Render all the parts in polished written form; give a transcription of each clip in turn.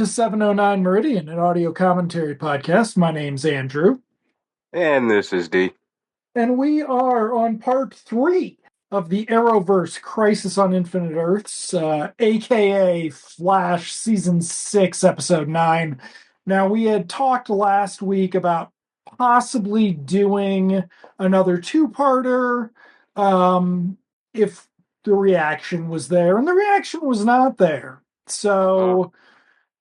to 709 Meridian, an audio commentary podcast. My name's Andrew, And this is D. and we are on part 3 of the Arrowverse Crisis on Infinite Earths, aka Flash Season 6, Episode 9. Now, we had talked last week about possibly doing another two-parter if the reaction was there, and the reaction was not there. So,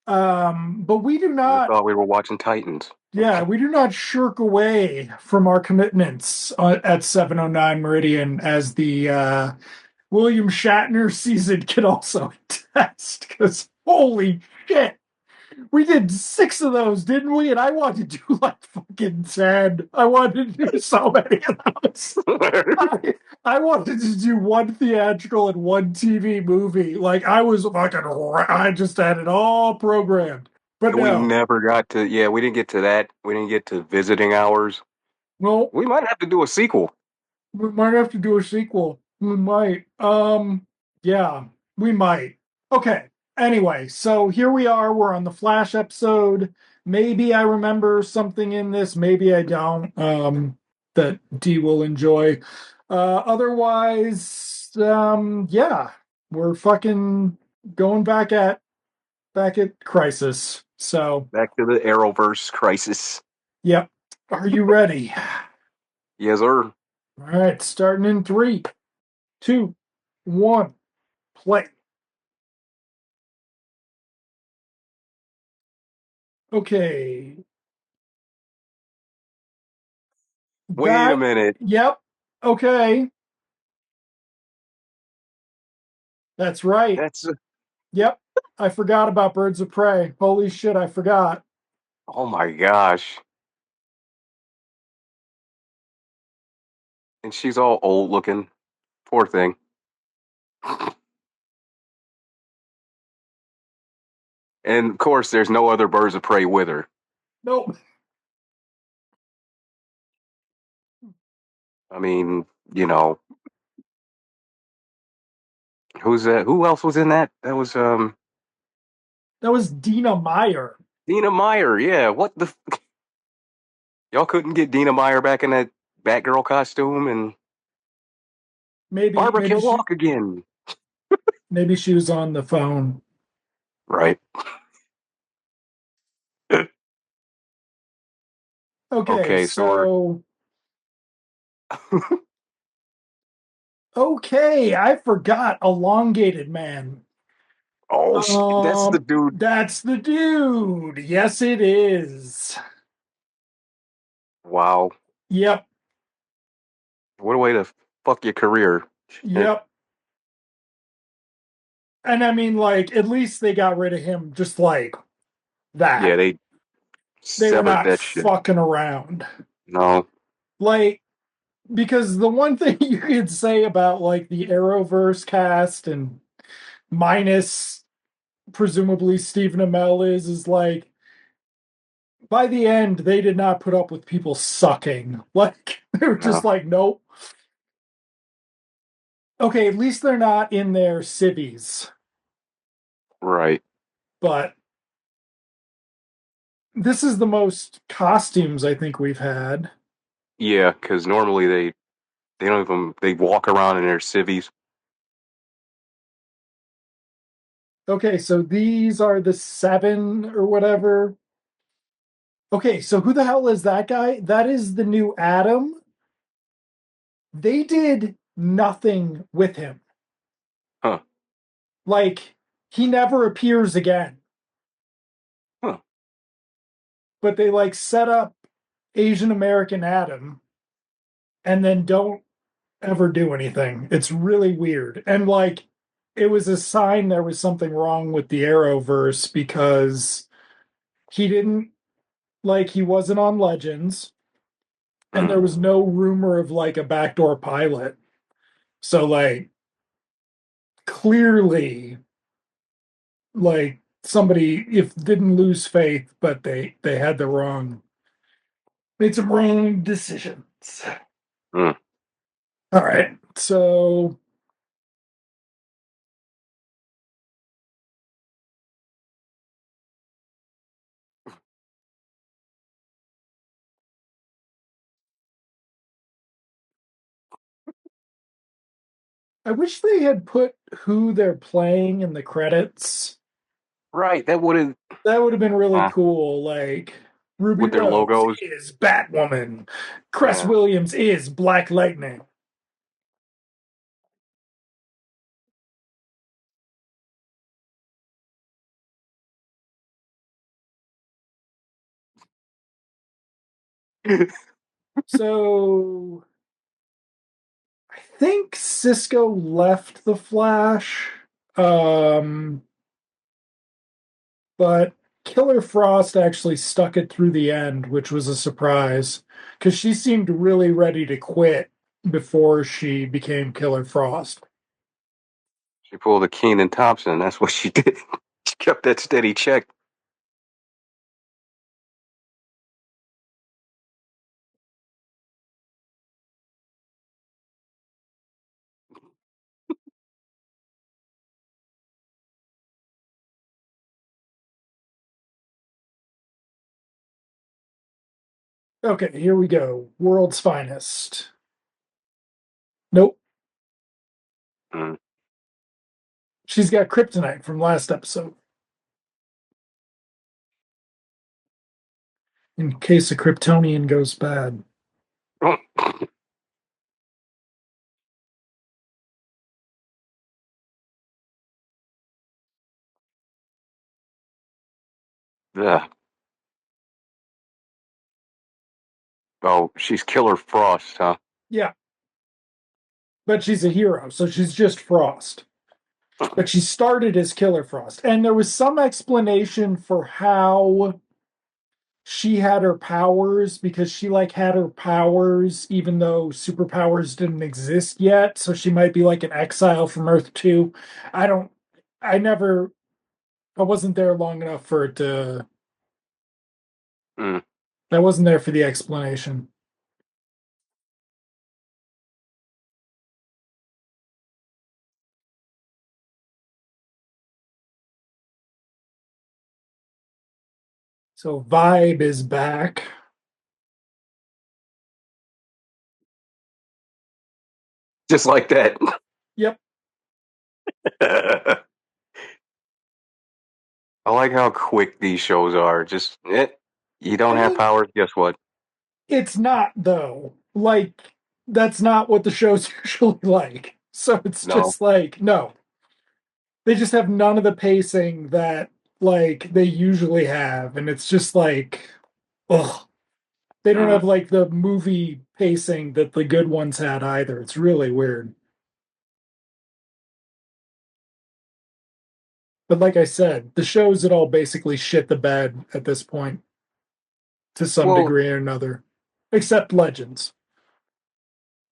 but we do We not, thought we were watching Titans. yeah, we do not shirk away from our commitments at 709 Meridian, as the William Shatner season can also attest. Because holy shit, we did 6 of those, didn't we? And I wanted to do like fucking 10. I wanted to do so many of those. I wanted to do one theatrical and one TV movie. Like I was fucking, I just had it all programmed. But And we no, never got to, we didn't get to that. We didn't get to visiting hours. well, We might have to do a sequel. we might have to do a sequel. We might. Yeah, we might. Okay. Anyway, so here we are. We're on the Flash episode. Maybe I remember something in this. Maybe I don't. That D will enjoy. Otherwise, yeah, we're fucking going back at Crisis. So, Back to the Arrowverse Crisis. yep. Are you ready? Yes, sir. All right, starting in 3, 2, 1, play. Okay. Wait a That, minute. yep. Okay. That's right. That's, Yep. I forgot about Birds of Prey. Holy shit, I forgot. oh my gosh. And she's all old looking. Poor thing. And of course, there's no other birds of prey with her. Nope. I mean, you know, who's that? Who else was in that? That was That was Dina Meyer. Dina Meyer. Yeah, what the y'all couldn't get Dina Meyer back in that Batgirl costume, and Maybe Barbara maybe can she walk again. maybe she was on the phone. Right. Okay, Okay, so we're so okay, I forgot Elongated Man. oh shit, that's the dude. That's the dude. Yes, it is. Wow, Yep. what a way to fuck your career. Shit. Yep. And I mean, like, at least they got rid of him just like Yeah, that. they They were severed not that shit. fucking around. No, Like, because the one thing you could say about like the Arrowverse cast and minus presumably Stephen Amell is like by the end they did not put up with people sucking. Like they were just no, like, nope. Okay, at least they're not in their civvies, right. but this is the most costumes I think we've had. Yeah, because normally they don't even they walk around in their civvies. Okay, so these are the 7 or whatever. Okay, so who the hell is that guy? That is the new Adam. They did nothing with him. Huh. Like, he never appears again. Huh. But they like set up Asian American Adam and then don't ever do anything. It's really weird. And like, it was a sign there was something wrong with the Arrowverse because he didn't, like, he wasn't on Legends and there Mm. was no rumor of like a backdoor pilot. So, like, clearly, like, somebody if didn't lose faith, but they had the wrong made some wrong decisions. Mm. All right, so I wish they had put who they're playing in the credits. Right, that would have That would have been really uh, cool. Like Ruby with their Rose logos. is Batwoman. Cress Yeah. Williams is Black Lightning. So I think Cisco left the Flash. Um, but Killer Frost actually stuck it through the end, which was a surprise because she seemed really ready to quit before she became Killer Frost. She pulled a Keenan Thompson. That's what she did. She kept that steady check. Okay, here we go. World's finest. Nope. Mm. She's got kryptonite from last episode. In case a Kryptonian goes bad. Yeah. Oh, she's Killer Frost, huh? Yeah, but she's a hero, so she's just Frost. But she started as Killer Frost. And there was some explanation for how she had her powers because she like had her powers even though superpowers didn't exist yet. So she might be like an exile from Earth 2. I don't I never I wasn't there long enough for it to Mm. I wasn't there for the explanation. So Vibe is back. Just like that. Yep. I like how quick these shows are. Just, you I don't have mean, powers. Guess what? it's not though. Like that's not what the show's usually like. So it's No. just like no. They just have none of the pacing that like they usually have and it's just like ugh. They don't Mm. have like the movie pacing that the good ones had either. It's really weird. But like I said, the shows that all basically shit the bed at this point to some Well, degree or another, except Legends.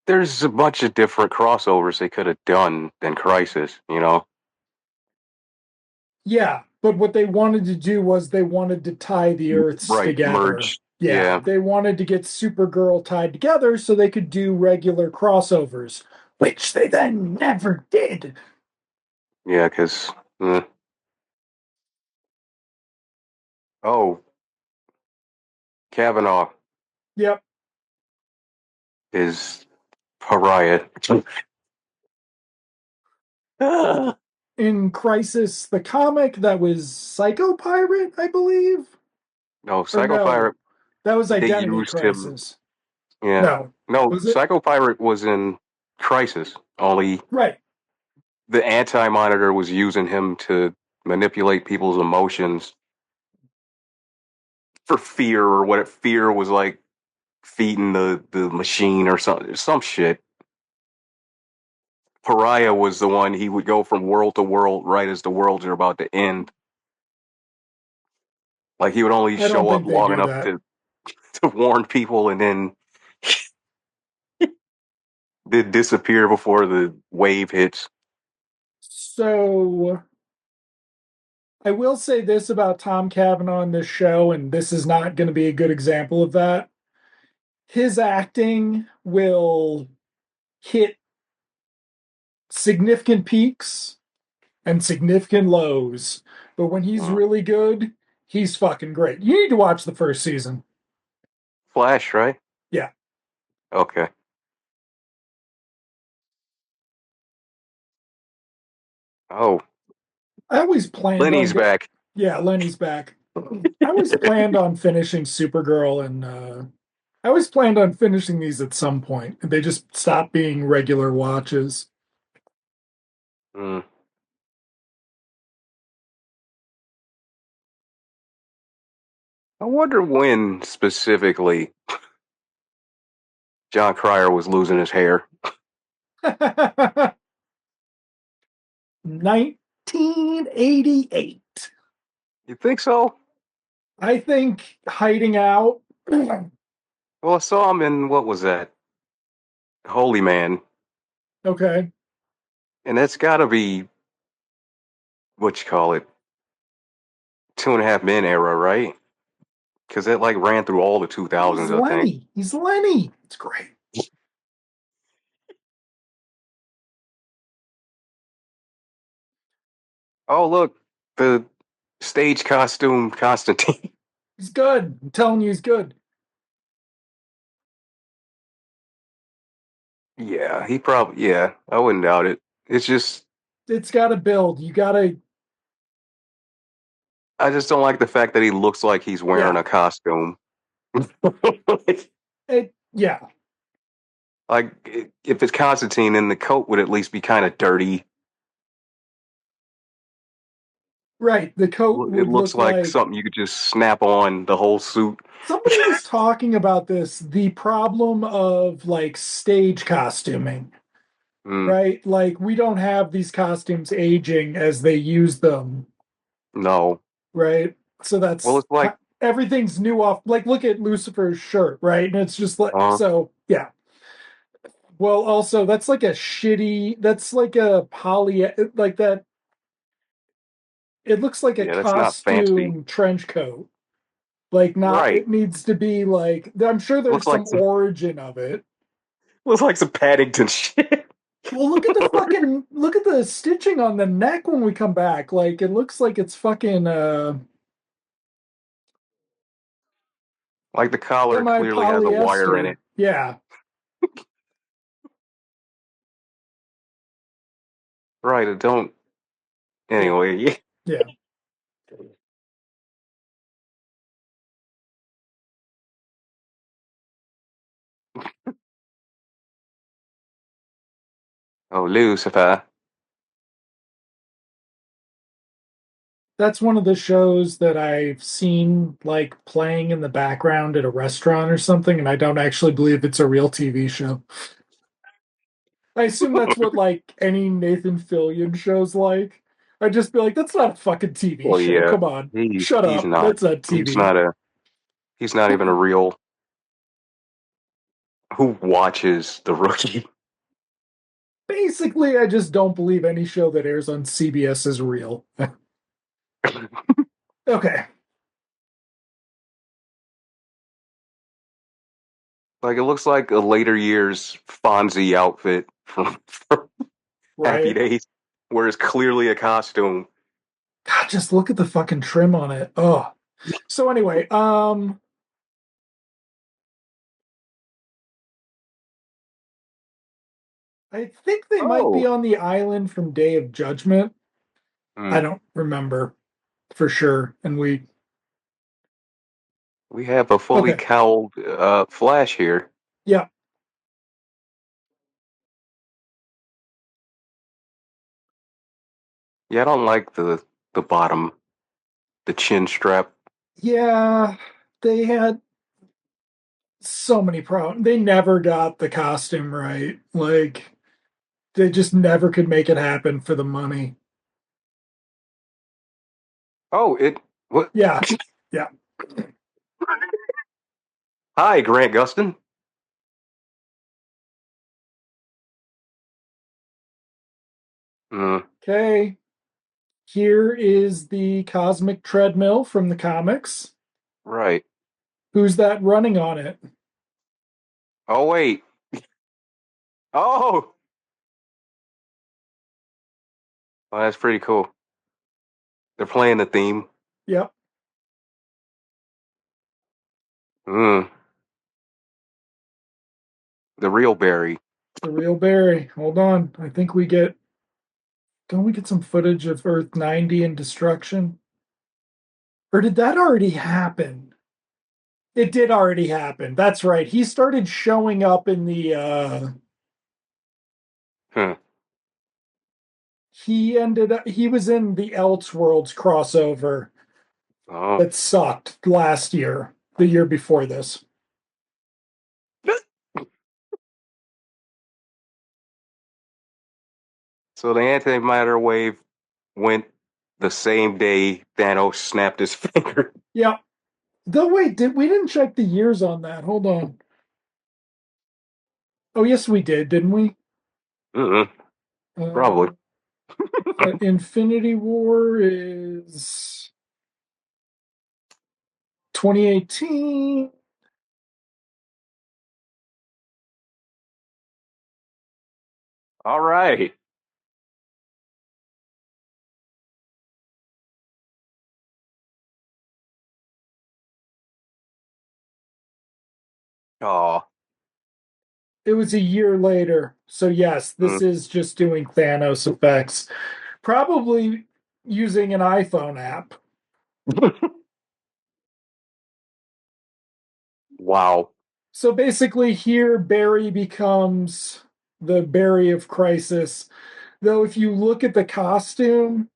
there's a bunch of different crossovers they could have done than Crisis, you know? Yeah, but what they wanted to do was they wanted to tie the Earths Right, together. merged. Yeah, Yeah. they wanted to get Supergirl tied together so they could do regular crossovers, which they then never did. Yeah, because, oh, Kavanaugh Yep. is pariah. No, In Crisis, the comic, that was Psycho Pirate, I believe. Or Psycho no, Pirate, that was they Identity used him. Crisis. Yeah. No, No, was it? Psycho Pirate was in Crisis, only Right. the Anti Monitor was using him to manipulate people's emotions for fear, or what fear was like feeding the machine or something, some shit. Pariah was the one he would go from world to world right as the worlds are about to end. Like he would only I don't show up think they long do enough that. to warn people and then did disappear before the wave hits. So I will say this about Tom Cavanaugh in this show, and this is not going to be a good example of that. His acting will hit significant peaks and significant lows, but when he's Uh, really good, he's fucking great. You need to watch the first season. Flash, right? Yeah. Okay. Oh, I always planned on Lenny's get, back. yeah, Lenny's back. I always planned on finishing Supergirl and I always planned on finishing these at some point. And they just stopped being regular watches. Mm. I wonder when specifically John Cryer was losing his hair. 1988. You think so? I think hiding out. Well, I saw him in what was that? Holy Man, Okay. and that's got to be what you call it, Two and a Half Men era, right? Because it like ran through all the He's 2000s, I think. Lenny. He's Lenny. It's great. Oh, look, the stage costume Constantine. He's good. I'm telling you, he's good. Yeah, he probably, yeah, I wouldn't doubt it. It's just, It's got to build. You got to, I just don't like the fact that he looks like he's wearing yeah. a costume. Yeah. Like, if it's Constantine, then the coat would at least be kind of dirty. Right. The coat It would looks look like like something you could just snap on the whole suit. somebody was talking about this, the problem of like stage costuming, Mm, right? Like we don't have these costumes aging as they use them, no. right? So Well, it's like, everything's new off. Like look at Lucifer's shirt, right? And it's just like uh, so, yeah. Well, also that's like a shitty. That's like a poly like that. It looks like a yeah, that's not fancy. costume trench coat. Like not. Right. It needs to be like. I'm sure Looks there's like some some, origin of it. looks like some Paddington shit. Well, look at the stitching on the neck when we come back. Like it looks like it's fucking Like the collar semi clearly has a wire in polyester. it. Yeah. Right. It don't. Yeah. Anyway. Yeah. Oh, Lucifer. That's one of the shows that I've seen like playing in the background at a restaurant or something, and I don't actually believe it's a real TV show. I assume that's what like any Nathan Fillion show's like. I'd just be like, that's not a fucking TV Well, show. yeah. Come on. He's Shut he's up. not. That's not He's TV. not a. He's not even a real. Who watches the rookie? Basically, I just don't believe any show that airs on CBS is real. Okay, Like it looks like a later years Fonzie outfit from Happy right. Days, where it's clearly a costume. God, just look at the fucking trim on it. Oh. So anyway, I think they might be Oh. on the island from Day of Judgment. I Hmm. don't remember for sure. And We have a fully okay. cowled Flash here. Yeah. Yeah, I don't like the bottom, the chin strap. Yeah. They had so many problems. They never got the costume right. Like they just never could make it happen for the money. Oh, it what? Yeah. Yeah. Hi, Grant Gustin. Mm, Okay. Here is the cosmic treadmill from the comics. right. Who's that running on it? Oh wait. Oh, well, that's pretty cool. They're playing the theme. Yep, Mm, the real Barry. the real Barry. Hold on. I think we get Don't we get some footage of Earth 90 and destruction? Or did that already happen? It did already happen. That's right. He started showing up in the Huh. he was in the Elseworlds crossover Oh. that sucked last year, the year before this. So the antimatter wave went the same day Thanos snapped his finger. Yeah. Though wait, we didn't check the years on that. Hold on. Oh yes, we did, didn't we? Mm-mm, probably. Uh, Infinity War is 2018. All right. Oh. It was a year later. So yes, this Mm. is just doing Thanos effects. Probably using an iPhone app. Wow. So basically here Barry becomes the Barry of Crisis. Though if you look at the costume,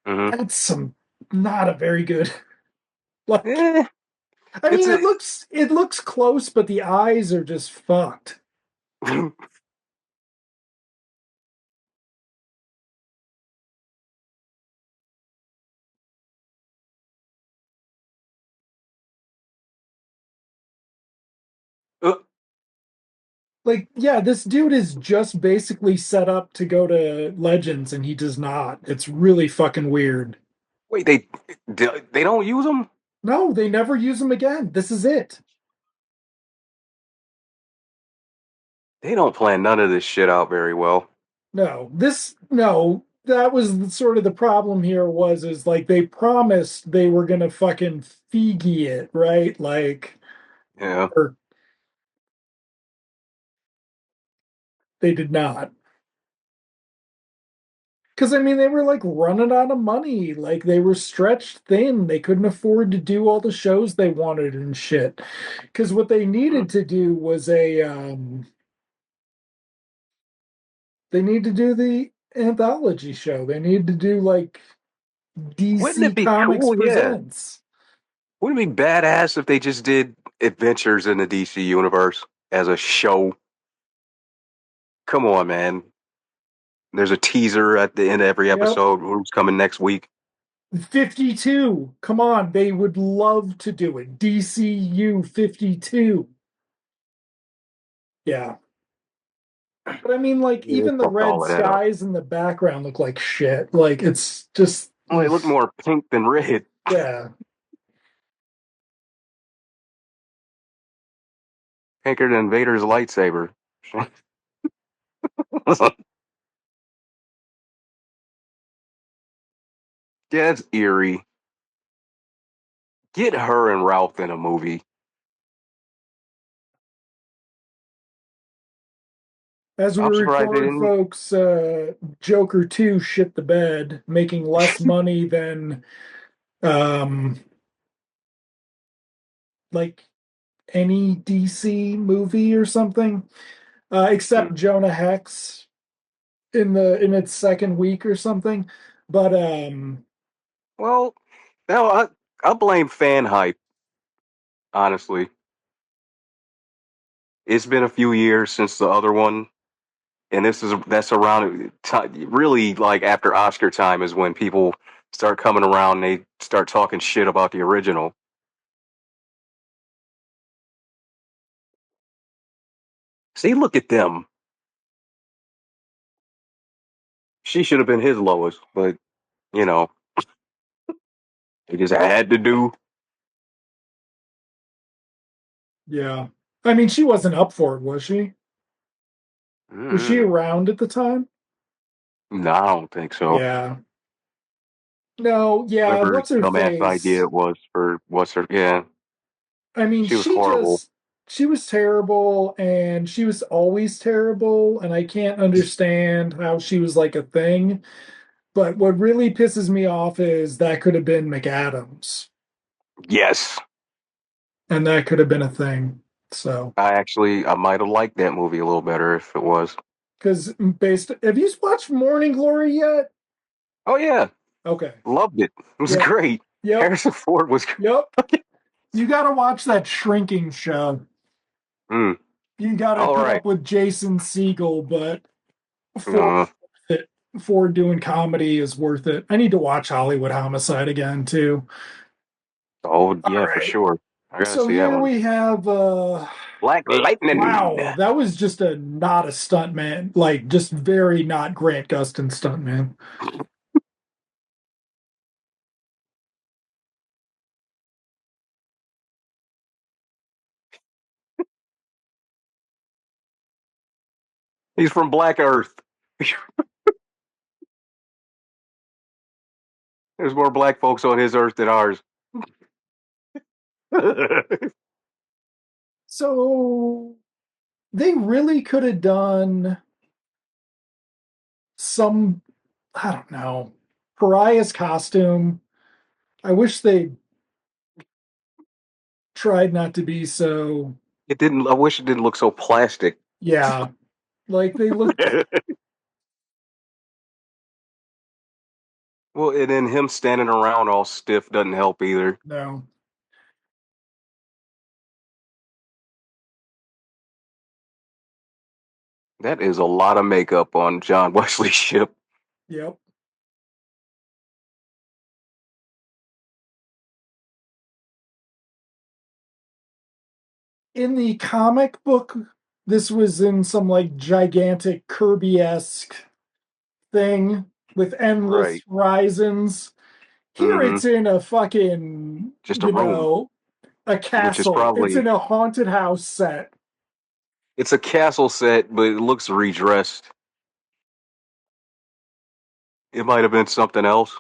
Hmm. that's some not a very good like Eh, I it's mean a. it looks close, but the eyes are just fucked. Uh, Like, yeah, this dude is just basically set up to go to Legends and he does not. It's really fucking weird. wait, they don't use them? No, they never use him again. This is it. They don't plan none of this shit out very well. No, that was sort of the problem here was is like they promised they were gonna fucking Feige it, right? Like, Yeah. or they did not. Because I mean, they were like running out of money. Like they were stretched thin. They couldn't afford to do all the shows they wanted and shit. Because what they Mm. needed to do was they need to do the anthology show. They need to do like Wouldn't DC it be Comics cool? Yeah. Presents. Wouldn't it be badass if they just did adventures in the DC universe as a show? Come on, man. There's a teaser at the end of every Yep. episode. Who's coming next week? 52. Come on, they would love to do it. DCU 52. Yeah. But I mean, like, Yeah, they even the fucked red all of that up. skies in the background look like shit. Like, it's just, Well, they look more pink than red. yeah. Pinker than Vader's lightsaber. Yeah, it's eerie. Get her and Ralph in a movie. As we I'm surprised they record, didn't. folks, Joker 2 shit the bed, making less money than, um, like, any DC movie or something, Hmm. except Jonah Hex in its second week or something. But Well, no, I blame fan hype. Honestly, it's been a few years since the other one, and that's around really like after Oscar time is when people start coming around. And they start talking shit about the original. See, look at them. She should have been his Lois, but you know, they just had to do. yeah, I mean, she wasn't up for it, was she? Was she Mm, around at the time? no, I don't think so. Yeah. No, yeah, Whatever what's her dumbass idea face? it was for what's her? Yeah, I mean, she was horrible. she was terrible and she was always terrible, and I can't understand how she was like a thing. But what really pisses me off is that could have been McAdams, Yes, and that could have been a thing. So, I might have liked that movie a little better if it was. because have you watched Morning Glory yet? Oh yeah, Okay. loved it. It was Yep. great. Yep. Harrison Ford was. Yep. You got to watch that Shrinking show. Mm, You got to all put right. up with Jason Segel, but Ford, Uh, Ford doing comedy is worth it. I need to watch Hollywood Homicide again too. oh All yeah, for right. sure. I gotta So see that here one. we have Black Lightning. wow, that was just a not a stunt man, like just very not Grant Gustin stunt man. He's from Black Earth. There's more black folks on his earth than ours. So they really could have done some, I don't know, Pariah's costume. I wish they tried not to be so, It didn't. I wish it didn't look so plastic. yeah, like they looked, Well, and then him standing around all stiff doesn't help either. no, That is a lot of makeup on John Wesley's ship. yep. In the comic book, this was in some like gigantic Kirby-esque thing with endless Right. horizons. Here Mm-hmm. it's in a fucking, Just a room, a which is castle. It's in probably a haunted house set. it's a castle set, but it looks redressed. It might have been something else.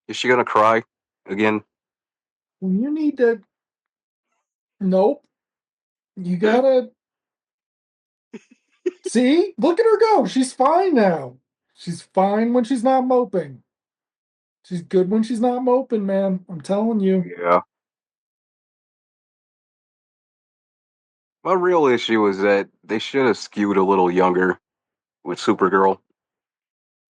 Is she gonna cry again? You need to, nope. You gotta see, look at her go. She's fine now. She's fine when she's not moping. She's good when she's not moping, man. I'm telling you. Yeah. My real issue is that they should have skewed a little younger with Supergirl,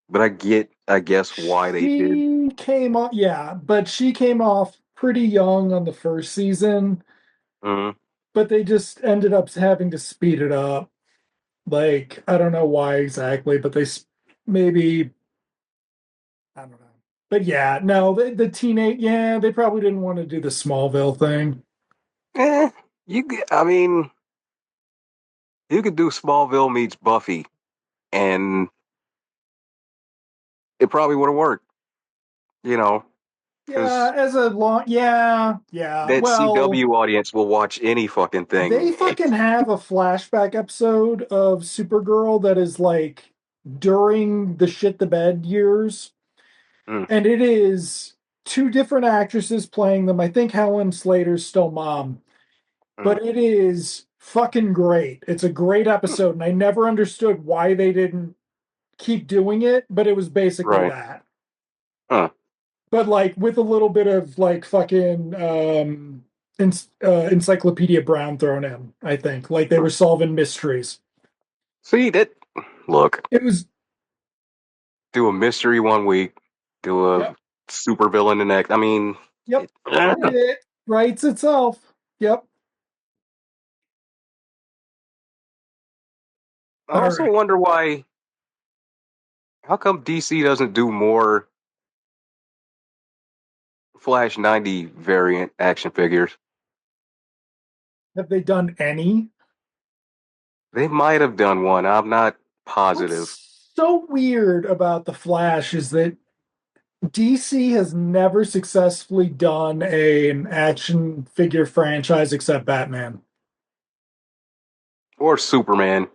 but I guess, why they did. She came off, yeah, but she came off pretty young on the first season, Mm, but they just ended up having to speed it up. Like, I don't know why exactly, but maybe, I don't know. But yeah, no, the teenage, yeah, they probably didn't want to do the Smallville thing. eh, I mean, you could do Smallville meets Buffy, and it probably would have worked. You know, Yeah, because as a long, yeah, yeah. that Well, CW audience will watch any fucking they thing. fucking have a flashback episode of Supergirl that is like during the shit the bed years, Mm, and it is two different actresses playing them. I think Helen Slater's still mom, mm, but it is fucking great. It's a great episode, and I never understood why they didn't keep doing it, but it was basically right. that. Huh. But like with a little bit of like fucking Encyclopedia Brown thrown in, I think. Like they were solving mysteries. See that? Look, It was, do a mystery one week, do a yep, super villain the next. I mean, yep. It writes itself. Yep. I All also right. wonder why. How come DC doesn't do more Flash 90 variant action figures? Have they done any? They might have done one. I'm not positive. What's so weird about the Flash is that DC has never successfully done an action figure franchise except Batman. Or Superman,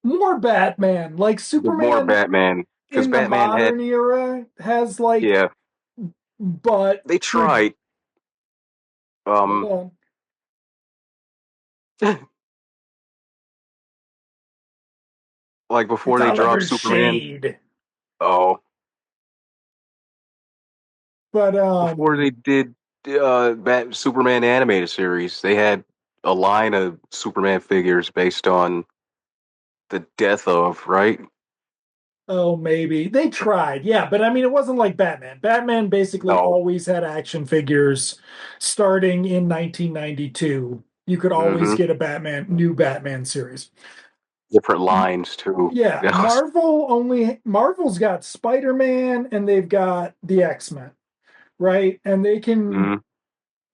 More Batman. Like but more Superman Batman. Because in the Batman had, modern era has like, yeah, but they for tried. Hold Um, on. like It's before they dropped Oliver Superman. Shade. Oh, But before they did Superman animated series, they had a line of Superman figures based on the death of, right? oh, maybe they tried. Yeah, but I mean, it wasn't like Batman. Batman basically No. always had action figures starting in 1992. You could always Hmm. get a new Batman series. Different lines too. Yeah, Yes. Marvel's got Spider-Man and they've got the X-Men, right? And Hmm.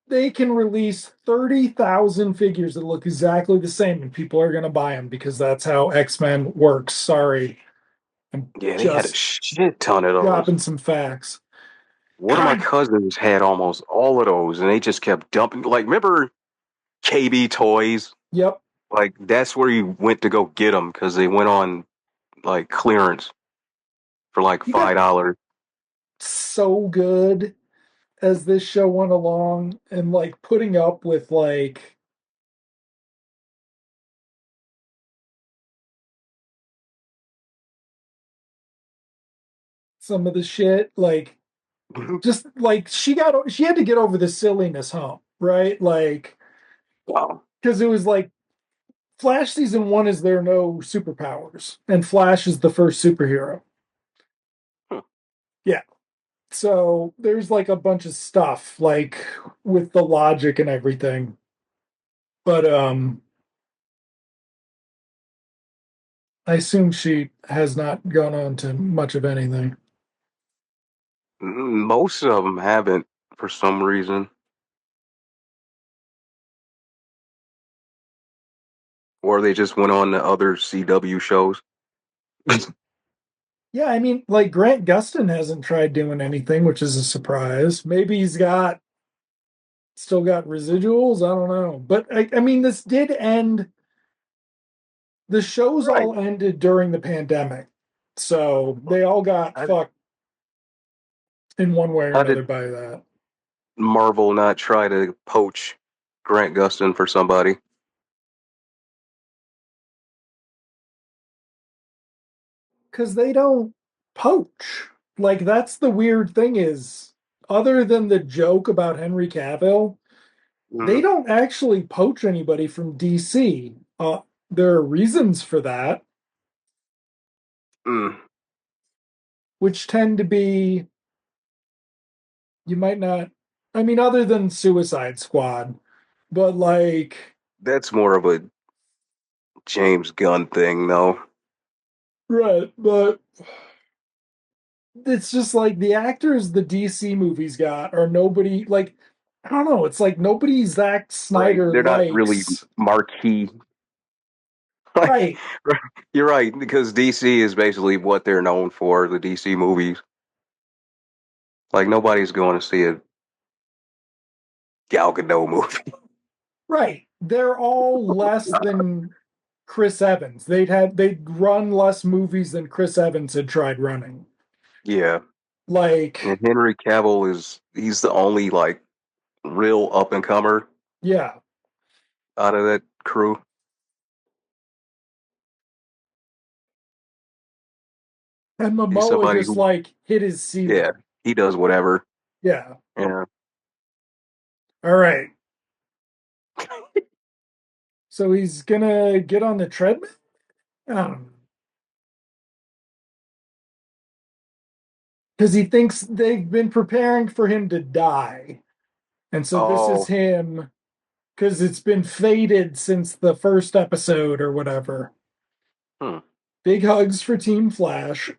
they can release 30,000 figures that look exactly the same and people are going to buy them because that's how X-Men works. Sorry. I'm Yeah, they had a just shit ton of those. dropping some facts. One of my cousins had almost all of those, and they just kept dumping. Like, remember KB Toys? Yep. Like, that's where you went to go get them because they went on like clearance for like He got $5. so good as this show went along and like putting up with like some of the shit like just like she had to get over the silliness hump, right? Like Wow. because it was like Flash season 1 is there are no superpowers and Flash is the first superhero. Huh. Yeah. So there's like a bunch of stuff like with the logic and everything. But I assume she has not gone on to much of anything. Most of them haven't for some reason, or they just went on to other CW shows. Yeah, I mean, like Grant Gustin hasn't tried doing anything, which is a surprise. Maybe he's got still got residuals. I don't know. But I mean, this did end, the shows Right. all ended during the pandemic. So they all got How, fucked in one way or how another did by that. Marvel not try to poach Grant Gustin for somebody? Because they don't poach. Like that's the weird thing is, other than the joke about Henry Cavill, they Mm, don't actually poach anybody from DC. There are reasons for that, mm. which tend to be you might not. I mean, other than Suicide Squad, but like That's more of a James Gunn thing, though. right, but it's just like the actors the DC movies got are nobody like I don't know. It's like nobody Zack Right? Snyder They're not really likes. marquee. Like, Right, you're right, because DC is basically what they're known for, the DC movies. Like, nobody's going to see a Gal Gadot movie. right. They're all less than Chris Evans. They'd run less movies than Chris Evans had tried running. Yeah. And Like, Henry Cavill he's the only, like, real up and comer yeah. out of that crew. And He's Momoa somebody just who, like hit his yeah, ceiling. he does whatever. Yeah. Yeah. All right. So he's gonna get on the treadmill? Because he thinks they've been preparing for him to die. And so this is Oh, him because it's been faded since the first episode or whatever. hmm. Big hugs for Team Flash.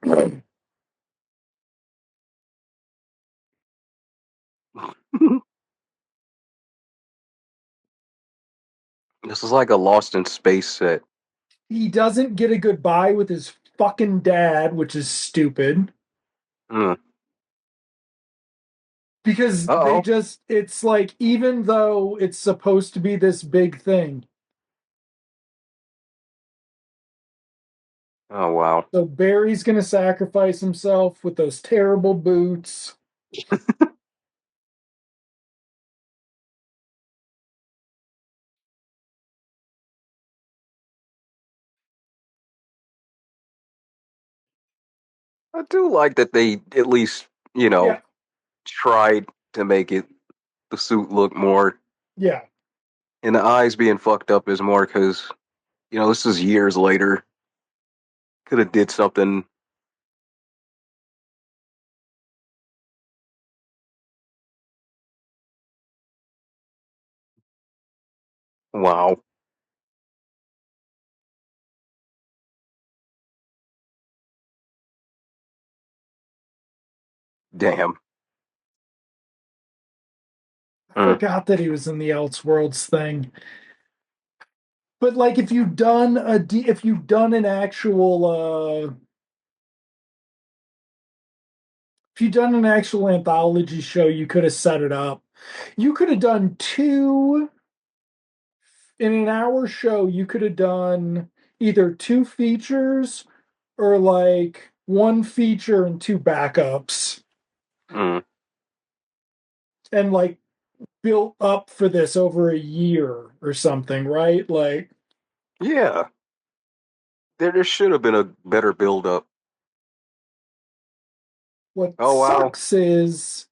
This is like a Lost in Space set. He doesn't get a goodbye with his fucking dad, which is stupid. Hmm. Because they Uh-oh. just, it's like, even though it's supposed to be this big thing, Oh, wow. so Barry's going to sacrifice himself with those terrible boots. I do like that they at least, you Yeah, know, tried to make it the suit look more, yeah. and the eyes being fucked up is more because this is years later. Could have did something. Wow, damn. I Mm, forgot that he was in the Elseworlds thing. But like, if you've done an actual if you've done an actual anthology show, you could have set it up. You could have done two in an hour show. You could have done either two features or like one feature and two backups, mm. and like built up for this over a year or something, right? Like, Yeah, there should have been a better build up. what Oh wow. sucks is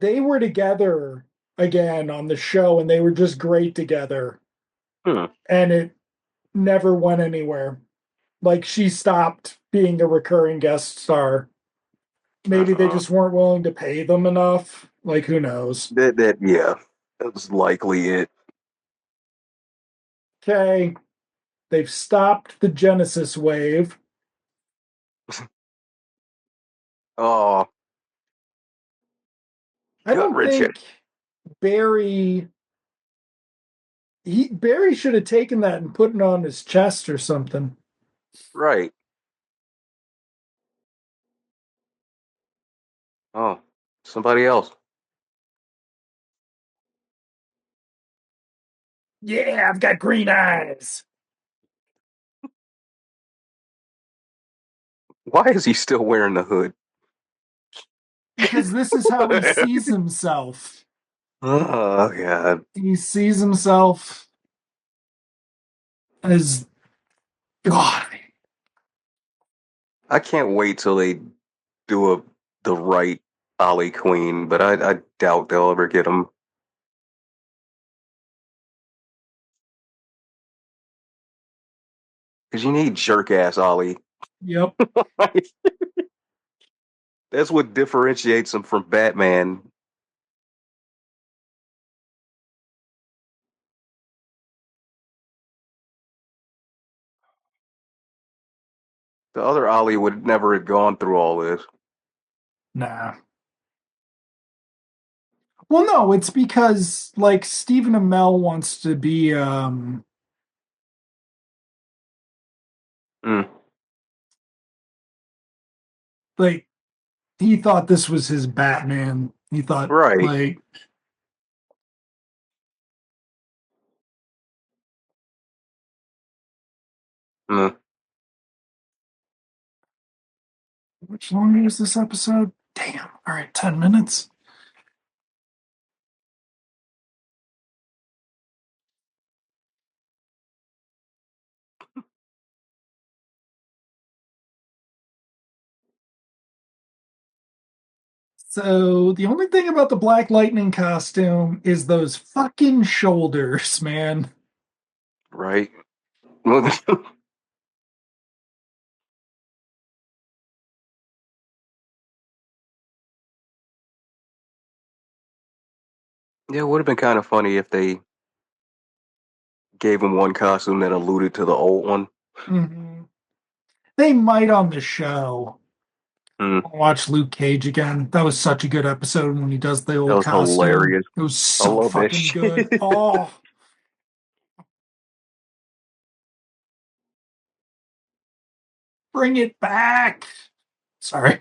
they were together again on the show and they were just great together, Hmm. and it never went anywhere. Like, she stopped being a recurring guest star. Maybe they Uh-uh. just weren't willing to pay them enough. Like, who knows? That yeah, that was likely it. Okay, they've stopped the Genesis wave. Oh, I gut don't wrenching. think Barry Barry should have taken that and put it on his chest or something. Right. Oh, somebody else. Yeah, I've got green eyes. Why is he still wearing the hood? Because this is how he sees himself. Oh god. He sees himself as God. I can't wait till they do the right Ollie Queen, but I doubt they'll ever get him. Because you need jerk ass Ollie. Yep. That's what differentiates him from Batman. The other Ollie would never have gone through all this. Nah. Well, no, it's because like Stephen Amell wants to be Mm, like, he thought this was his Batman. He thought right. like, Mm. which longer is this episode? Damn. All right, 10 minutes. So the only thing about the Black Lightning costume is those fucking shoulders, man. Right. Well, yeah, it would have been kind of funny if they gave him one costume that alluded to the old one. Hmm. They might on the show. Mm, I'll watch Luke Cage again. That was such a good episode when he does the that old was costume. hilarious. It was I so love that fucking good. shit. Oh, bring it back. Sorry.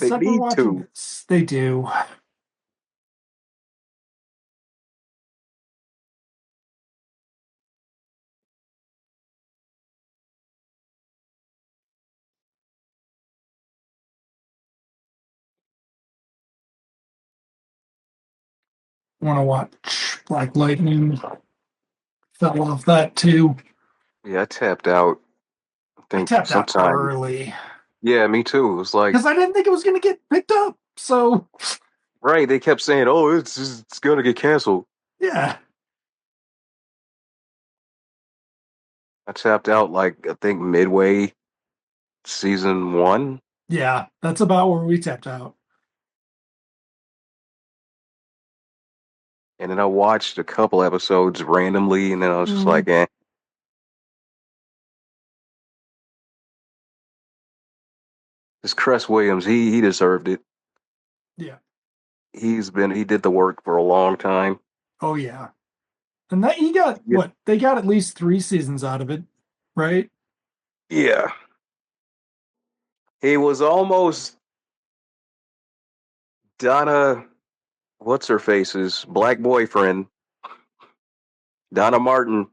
They Instead we're need watching to. this. They do. Want to watch Black Lightning. Fell off that too. Yeah, I tapped out I think tapped out sometime. early Yeah, me too. It was like, because I didn't think it was going to get picked up. So, right, they kept saying, "Oh, it's gonna get canceled." yeah, I tapped out like I think midway season one, yeah, that's about where we tapped out. and then I watched a couple episodes randomly, and then I was just Hmm. like, "Eh." This Cress Williams, he deserved it. Yeah. He did the work for a long time. Oh, yeah. And that he got Yeah, what? They got at least 3 seasons out of it, right? yeah. He was almost Donna, what's her face's black boyfriend, Donna Martin,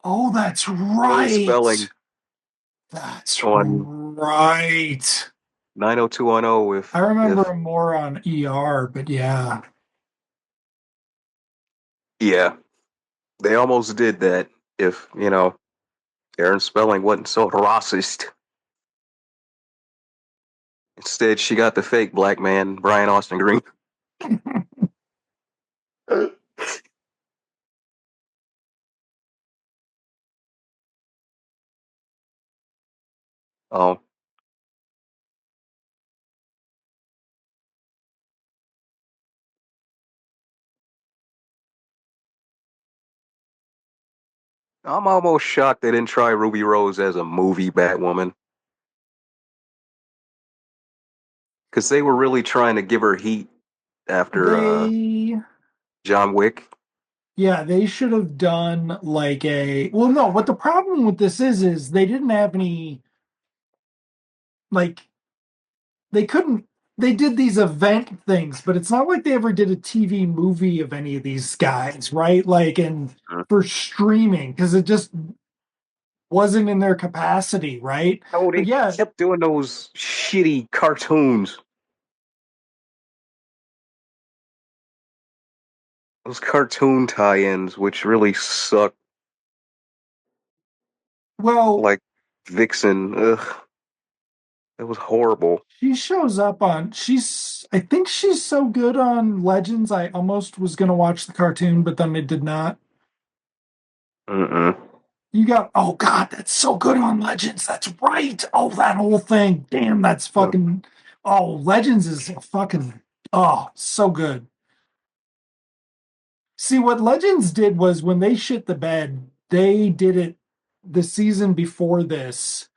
Oh, that's Aaron right. Spelling That's on right. 90210. I remember him more on ER, but yeah. Yeah, they almost did that. If Aaron Spelling wasn't so racist. Instead, she got the fake black man, Brian Austin Green. Oh, I'm almost shocked they didn't try Ruby Rose as a movie Batwoman because they were really trying to give her heat after They John Wick. Yeah, they should have done like a well, no, what the problem with this is they didn't have any like they couldn't they did these event things, but it's not like they ever did a TV movie of any of these guys, right? Like and for streaming, because it just wasn't in their capacity, right? Oh, But they yeah, kept doing those shitty cartoons, those cartoon tie-ins, which really suck. well, Like Vixen, ugh, it was horrible. she shows up on she's I think she's so good on Legends. I almost was gonna watch the cartoon, but then I did not. Mm-mm. You got, oh God, that's so good on Legends. That's right. Oh, that whole thing. Damn, that's fucking, oh, Legends is a fucking, oh, so good. See, what Legends did was when they shit the bed, they did it the season before this.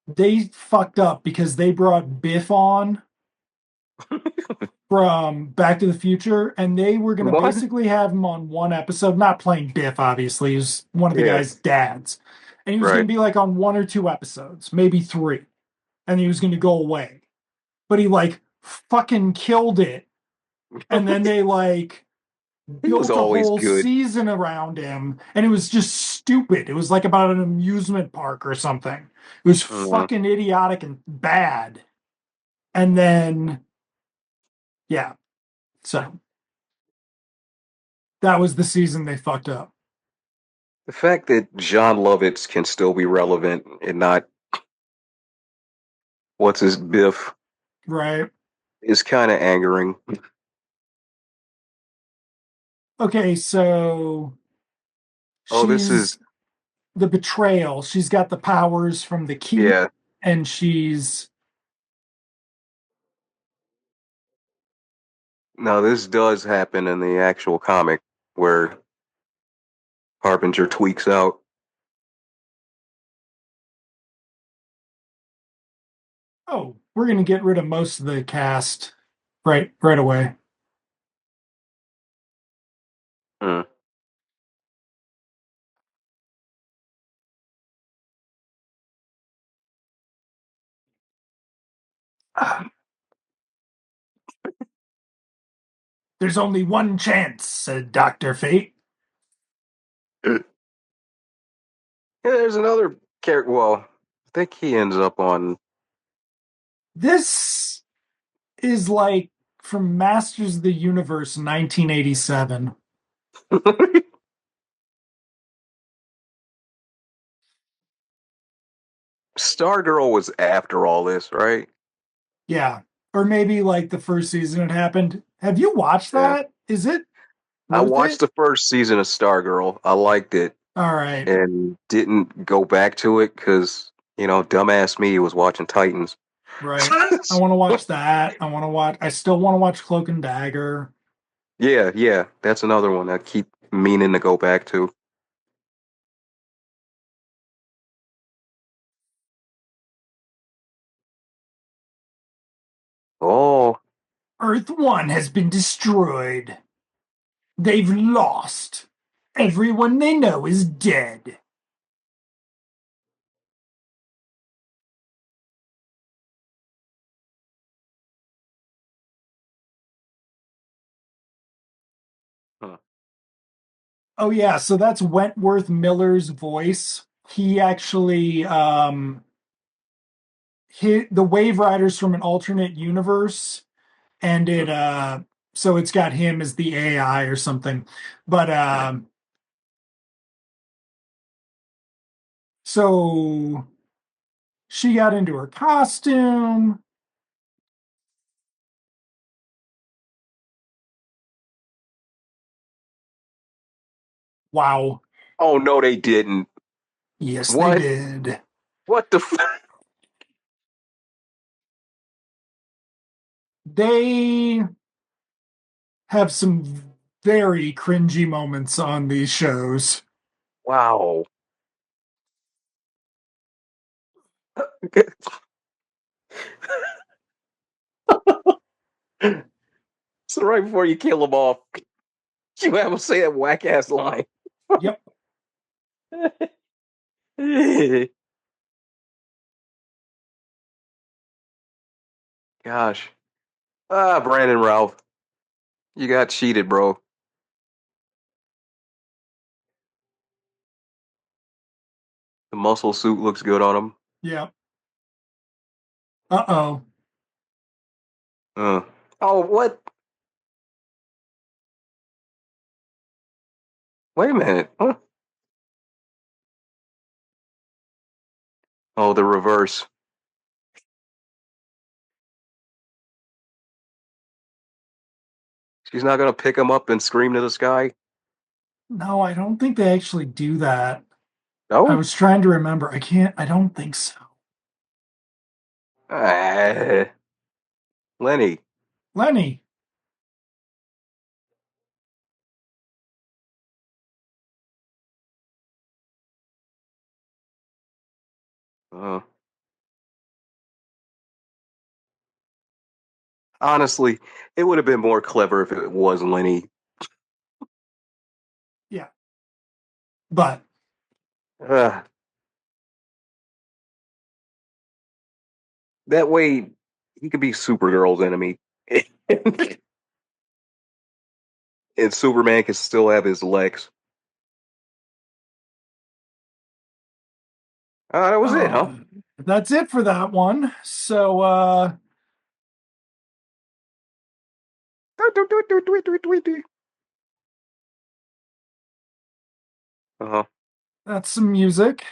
They fucked up because they brought Biff on from Back to the Future, and they were going to What? basically have him on one episode, not playing Biff, obviously. He was one of the Yeah, guy's dads. And he was going right. to be like on 1 or 2 episodes, maybe three, and he was going to go away. But he like fucking killed it. And then they like He was built a always whole good. season around him, and it was just stupid. It was like about an amusement park or something. It was Mm. fucking idiotic and bad. And then, yeah, so that was the season they fucked up. The fact that John Lovitz can still be relevant and not what's his Biff Right. is kind of angering. Okay, so Oh, this is she's the betrayal. She's got the powers from the key, yeah. and she's No, this does happen in the actual comic where Harbinger tweaks out. oh, we're gonna get rid of most of the cast right away. Mm. There's only one chance, said Dr. Fate. Yeah, there's another character. Well, I think he ends up on. This is like from Masters of the Universe 1987. Stargirl was after all this, right? Yeah. Or maybe like the first season it happened. Have you watched Yeah. that? Is it I worth watched it? the first season of Stargirl. I liked it All right. and didn't go back to it because, dumbass me was watching Titans. Right. I want to watch that. I still want to watch Cloak and Dagger. Yeah, yeah, that's another one I keep meaning to go back to. Oh, Earth 1 has been destroyed. They've lost. Everyone they know is dead. huh. Oh yeah, so that's Wentworth Miller's voice. He actually the Wave Riders from an alternate universe, and it so it's got him as the AI or something. But so she got into her costume. Wow. Oh no, they didn't. Yes, they What? did. What the? They have some very cringy moments on these shows. Wow. So right before you kill them off, you have to say that whack ass line. Yep. Gosh. Brandon Ralph, you got cheated, bro. The muscle suit looks good on him. Yep. Uh-oh. Uh. Oh, what? Wait a minute. Huh? Oh, the reverse. She's not gonna pick him up and scream to the sky. No, I don't think they actually do that. I No. was trying to remember. I don't think so. Ah, Lenny. Lenny. Uh, Honestly, it would have been more clever if it was Lenny. Yeah. But Uh, that way, he could be Supergirl's enemy. And Superman can still have his legs. That was it, huh? that's it for that one. So Uh-huh. that's some music.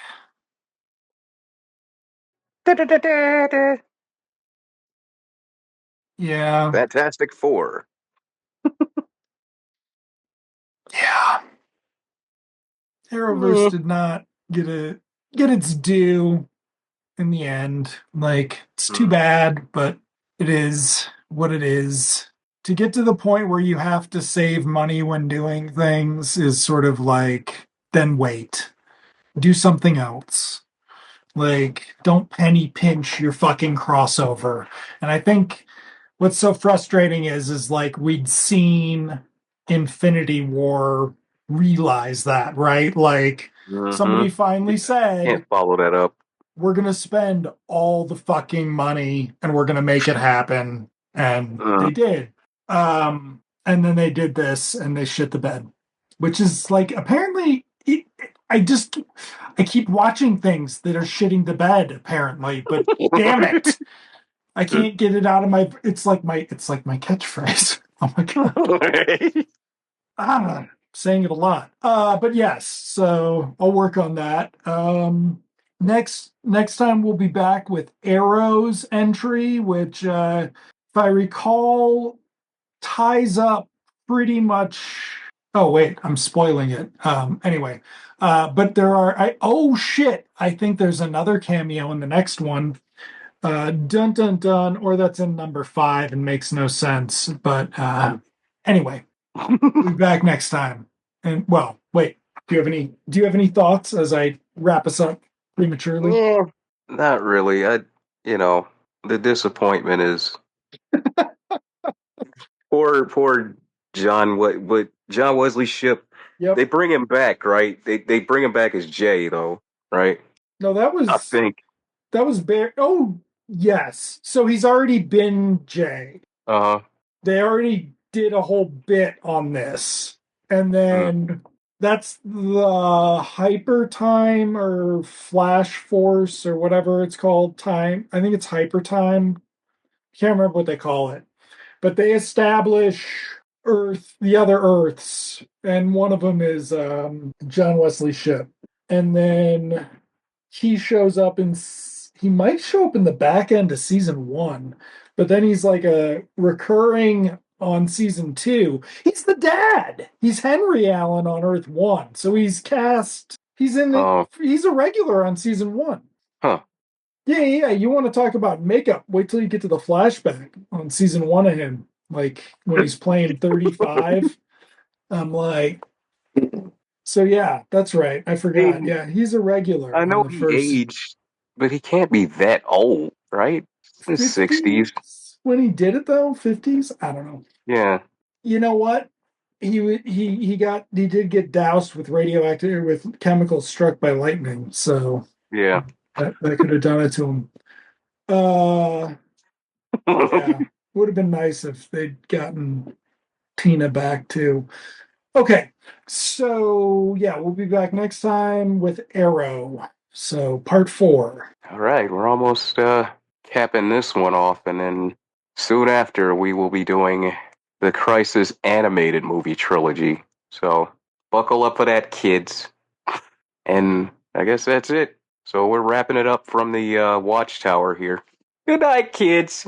Yeah. Fantastic Four. Yeah. Arrowverse Uh, did not get its due in the end. Like, it's too hmm. bad, but it is what it is. To get to the point where you have to save money when doing things is sort of like, then wait, do something else. Like, don't penny pinch your fucking crossover. And I think what's so frustrating is like we'd seen Infinity War realize that, right? Like somebody Mm-hmm. finally said, Can't follow that up. we're gonna spend all the fucking money and we're gonna make it happen. And Uh, they did. And then they did this and they shit the bed. Which is like apparently I just I keep watching things that are shitting the bed, apparently, but damn it. I can't get it out of my it's like my catchphrase. Oh my god. I'm saying it a lot. But yes, so I'll work on that. next time we'll be back with Arrow's entry, which, if I recall, ties up pretty much. Oh wait, I'm spoiling it. Anyway, but there are. Oh shit! I think there's another cameo in the next one. Dun dun dun, or that's in number 5 and makes no sense. But anyway, we'll be back next time. And well, wait. Do you have any thoughts as I wrap us up prematurely? Yeah, not really. You know, the disappointment is poor John. What John Wesley Ship? Yep. They bring him back, right? They bring him back as Jay, though, right? No, that I was think. that was Bear. Oh, yes. So he's already been Jay. Uh They already did a whole bit on this. And huh. then that's the hyper time or flash force or whatever it's called. Time. I think it's hyper time. Can't remember what they call it. But they establish Earth, the other Earths, and one of them is John Wesley Shipp. And then he shows up in he might show up in the back end of season 1, but then he's like a recurring on season 2. He's the dad. He's Henry Allen on Earth 1. So he's cast he's in it. Oh, He's a regular on season 1. huh. Yeah, yeah. You want to talk about makeup? Wait till you get to the flashback on season 1 of him, like when he's playing 35. I'm like, so yeah, that's right. I forgot. Hey, Yeah, he's a regular I on know the he first aged, but he can't be that old, right? In his 60s. 50s when he did it though. 50s. I don't know. Yeah, You know what? He did get doused with radioactive with chemicals struck by lightning. So yeah. that could have done it to him. Uh, yeah, would have been nice if they'd gotten Tina back too. Okay, so yeah, we'll be back next time with Arrow. So part 4. All right, we're almost capping this one off, and then soon after we will be doing the Crisis animated movie trilogy. So buckle up for that, kids. And I guess that's it. So we're wrapping it up from the Watchtower here. Good night, kids.